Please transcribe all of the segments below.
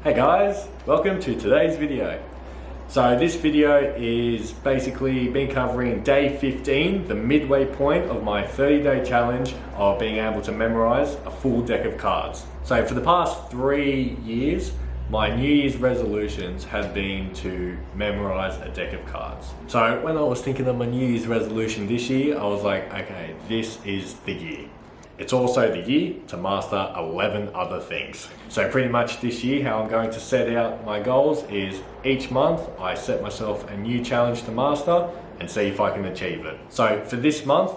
Hey guys, welcome to today's video. So this video is basically been covering day 15, the midway point of my 30-day challenge of being able to memorize a full deck of cards. So for the past 3 years, my New Year's resolutions have been to memorize a deck of cards. So when I was thinking of my New Year's resolution this year, I was like, okay, this is the year. It's also the year to master 11 other things. So pretty much this year, how I'm going to set out my goals is each month I set myself a new challenge to master and see if I can achieve it. So for this month,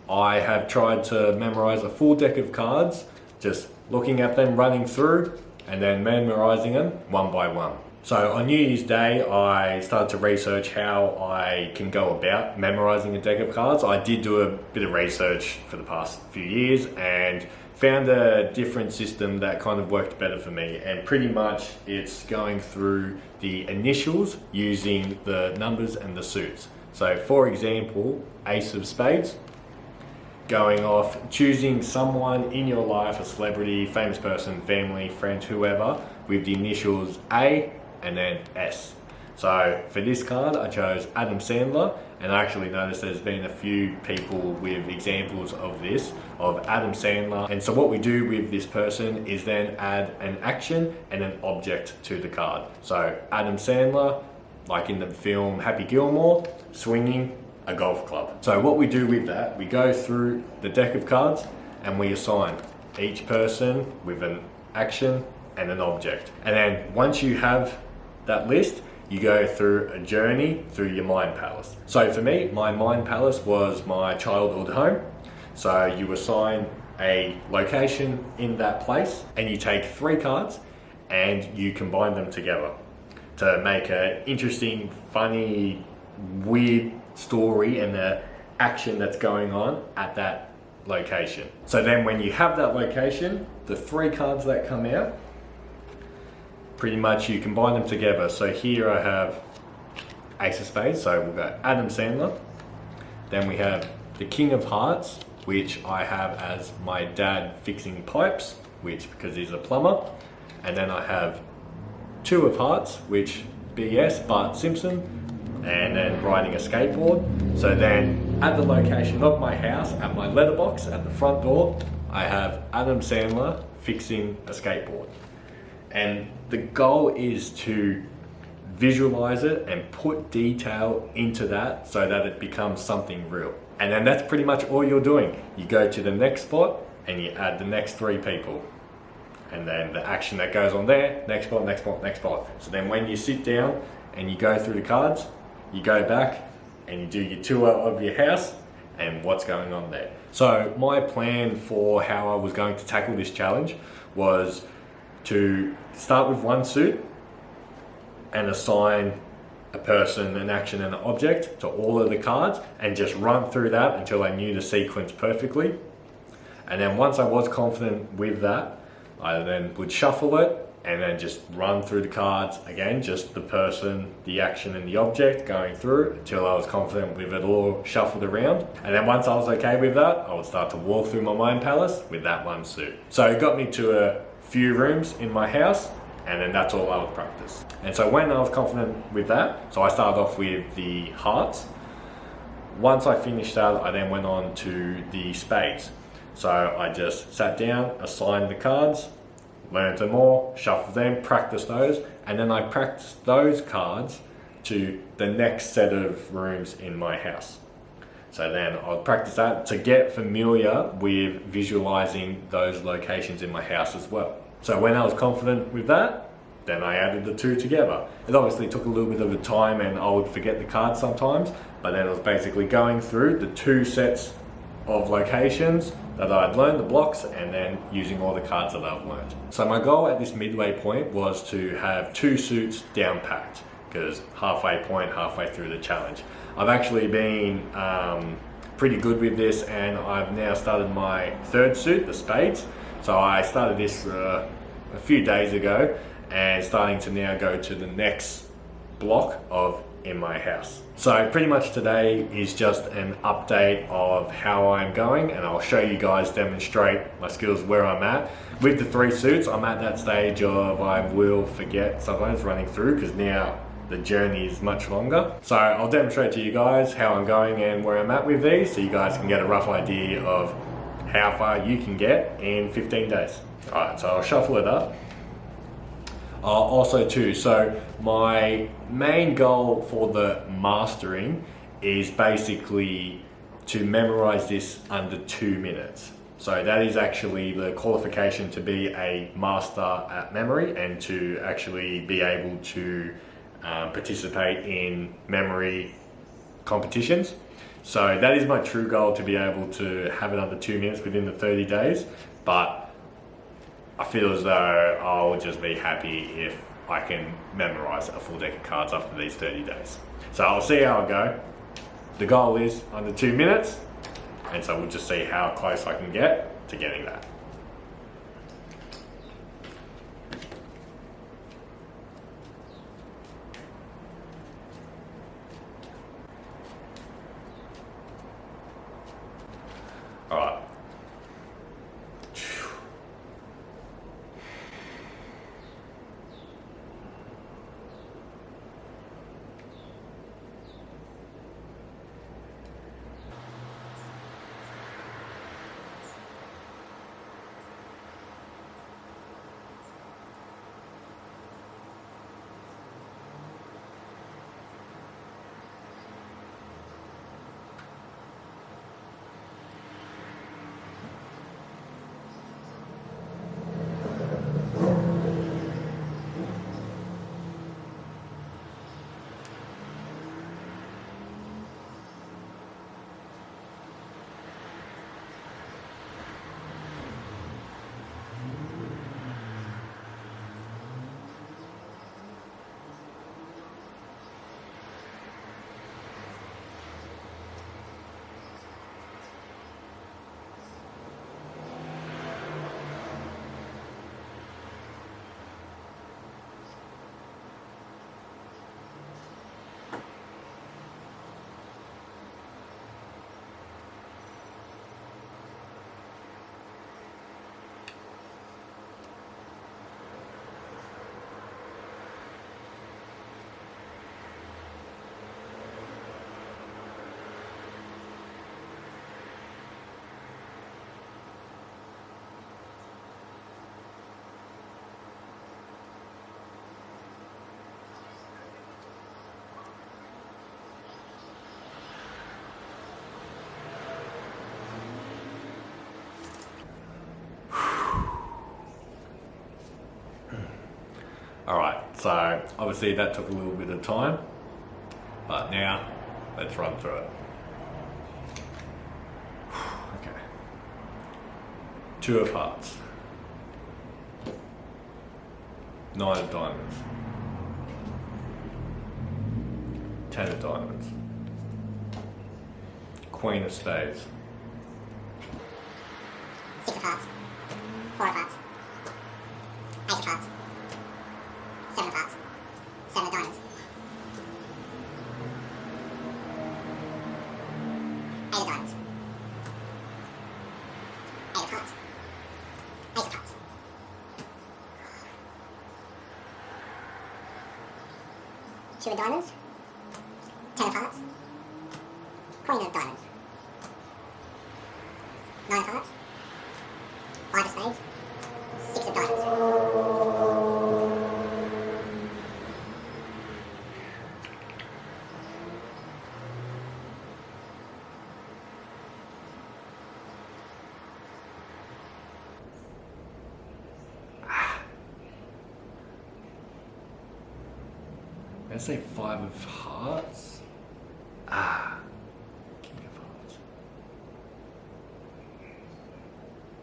I have tried to memorize a full deck of cards, just looking at them, running through, and then memorizing them one by one. So on New Year's Day, I started to research how I can go about memorizing a deck of cards. I did do a bit of research for the past few years and found a different system that kind of worked better for me. And pretty much it's going through the initials using the numbers and the suits. So for example, Ace of Spades, going off, choosing someone in your life, a celebrity, famous person, family, friend, whoever, with the initials A and then S. So for this card, I chose Adam Sandler, and I actually noticed there's been a few people with examples of this, of Adam Sandler. And so what we do with this person is then add an action and an object to the card. So Adam Sandler, like in the film Happy Gilmore, swinging a golf club. So what we do with that, we go through the deck of cards and we assign each person with an action and an object. And then once you have that list, you go through a journey through your mind palace. So for me, my mind palace was my childhood home. So you assign a location in that place and you take 3 cards and you combine them together to make an interesting, funny, weird story and the action that's going on at that location. So then when you have that location, the 3 cards that come out, pretty much you combine them together. So here I have Ace of Spades, so we'll go Adam Sandler. Then we have the King of Hearts, which I have as my dad fixing pipes, which because he's a plumber. And then I have 2 of Hearts, which BS, Bart Simpson, and then riding a skateboard. So then at the location of my house, at my letterbox, at the front door, I have Adam Sandler fixing a skateboard. And the goal is to visualize it and put detail into that so that it becomes something real. And then that's pretty much all you're doing. You go to the next spot and you add the next 3 people. And then the action that goes on there, next spot, next spot, next spot. So then when you sit down and you go through the cards, you go back and you do your tour of your house and what's going on there. So my plan for how I was going to tackle this challenge was to start with 1 suit and assign a person, an action and an object to all of the cards and just run through that until I knew the sequence perfectly. And then once I was confident with that, I then would shuffle it and then just run through the cards again, just the person, the action and the object going through until I was confident with it all shuffled around. And then once I was okay with that, I would start to walk through my mind palace with that 1 suit. So it got me to a few rooms in my house, and then that's all I would practice. And so when I was confident with that, so I started off with the hearts. Once I finished that, I then went on to the spades. So I just sat down, assigned the cards, learned them all, shuffled them, practiced those, and then I practiced those cards to the next set of rooms in my house. So then I'll practice that to get familiar with visualizing those locations in my house as well. So when I was confident with that, then I added the 2 together. It obviously took a little bit of a time and I would forget the cards sometimes, but then it was basically going through the 2 sets of locations that I'd learned, the blocks, and then using all the cards that I've learned. So my goal at this midway point was to have 2 suits down packed, because halfway through the challenge. I've actually been pretty good with this, and I've now started my 3rd suit, the spades. So I started this a few days ago and starting to now go to the next block of in my house. So pretty much today is just an update of how I'm going, and I'll show you guys, demonstrate my skills where I'm at. With the 3 suits, I'm at that stage of I will forget sometimes running through, because now the journey is much longer. So I'll demonstrate to you guys how I'm going and where I'm at with these, so you guys can get a rough idea of how far you can get in 15 days. Alright, so I'll shuffle it up. Also too, so my main goal for the mastering is basically to memorize this under 2 minutes. So that is actually the qualification to be a master at memory and to actually be able to participate in memory competitions. So that is my true goal, to be able to have it under 2 minutes within the 30 days. But I feel as though I'll just be happy if I can memorize a full deck of cards after these 30 days. So I'll see how I go. The goal is under 2 minutes, and so we'll just see how close I can get to getting that. All right. Alright, so obviously that took a little bit of time, but now let's run through it. Okay. 2 of hearts. 9 of diamonds. 10 of diamonds. Queen of spades. 6 of hearts. 4 of hearts. 8 of hearts. 7 of hearts. 7 of diamonds. 8 of diamonds. 8 of hearts. 8 of hearts. 2 of diamonds. 10 of hearts. Queen of diamonds. 9 of hearts. 5 of spades. 6 of diamonds. Let's say 5 of hearts. King of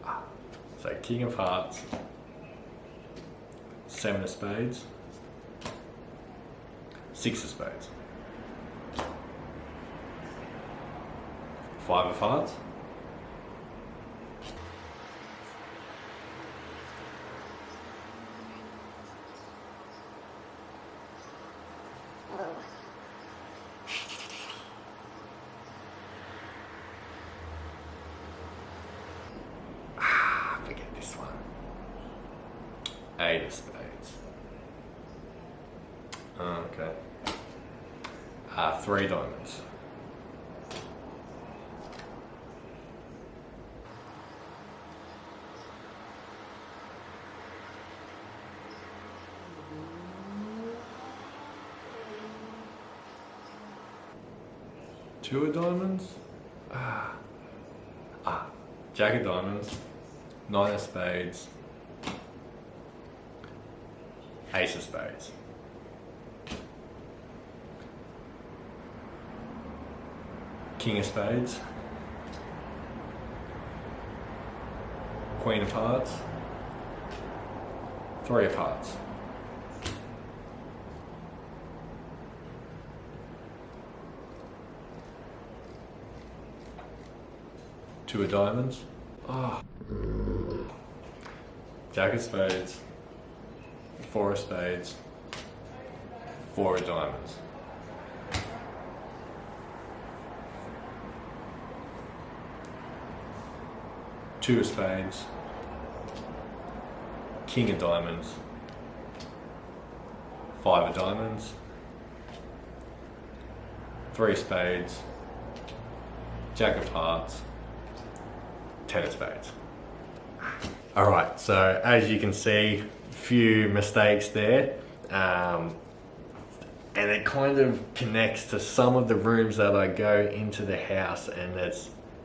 hearts. So King of hearts. 7 of spades. 6 of spades. 5 of hearts. Oh, okay. 3 diamonds. Two of diamonds. Jack of diamonds. 9 of spades. Ace of spades. King of spades. Queen of hearts. 3 of hearts. Two of diamonds. Jack of spades. 4 of spades. 4 of diamonds. Two of spades. King of diamonds. 5 of diamonds. 3 of spades. Jack of hearts. 10 of spades. Alright, so as you can see, few mistakes there. And it kind of connects to some of the rooms that I go into the house, and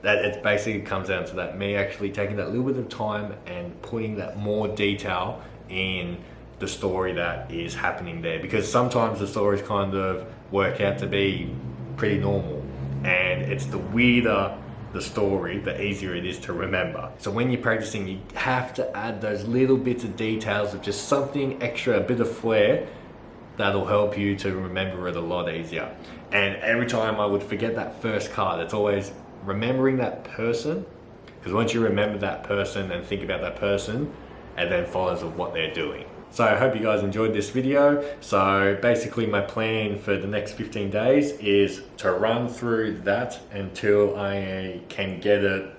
it basically comes down to that, me actually taking that little bit of time and putting that more detail in the story that is happening there, because sometimes the stories kind of work out to be pretty normal, and it's the weirder the story, the easier it is to remember. So when you're practicing, you have to add those little bits of details of just something extra, a bit of flair, that'll help you to remember it a lot easier. And every time I would forget that first card, it's always remembering that person, because once you remember that person and think about that person, it then follows of what they're doing. So I hope you guys enjoyed this video. So basically my plan for the next 15 days is to run through that until I can get it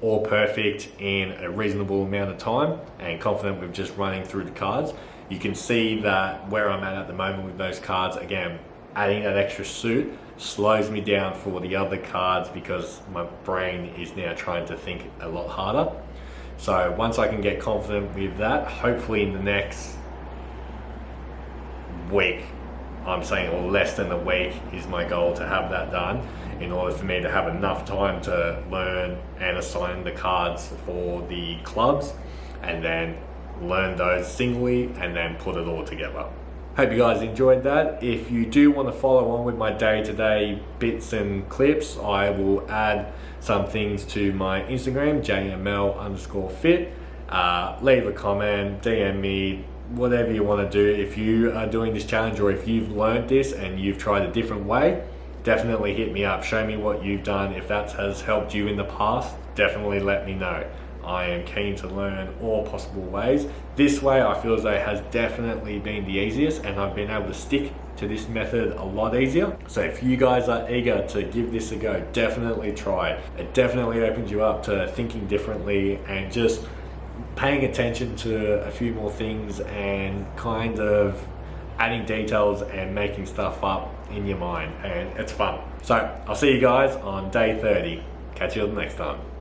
all perfect in a reasonable amount of time, and confident with just running through the cards. You can see that where I'm at the moment with those cards, again, adding that extra suit slows me down for the other cards because my brain is now trying to think a lot harder. So once I can get confident with that, hopefully in the next week, I'm saying, or less than a week is my goal to have that done, in order for me to have enough time to learn and assign the cards for the clubs, and then learn those singly and then put it all together. Hope you guys enjoyed that. If you do want to follow on with my day-to-day bits and clips, I will add some things to my Instagram, jml_fit. Leave a comment, DM me, whatever you want to do. If you are doing this challenge, or if you've learned this and you've tried a different way, definitely hit me up. Show me what you've done. If that has helped you in the past, definitely let me know. I am keen to learn all possible ways. This way I feel as though it has definitely been the easiest, and I've been able to stick to this method a lot easier. So if you guys are eager to give this a go, definitely try. It definitely opens you up to thinking differently and just paying attention to a few more things, and kind of adding details and making stuff up in your mind, and it's fun. So I'll see you guys on day 30. Catch you next time.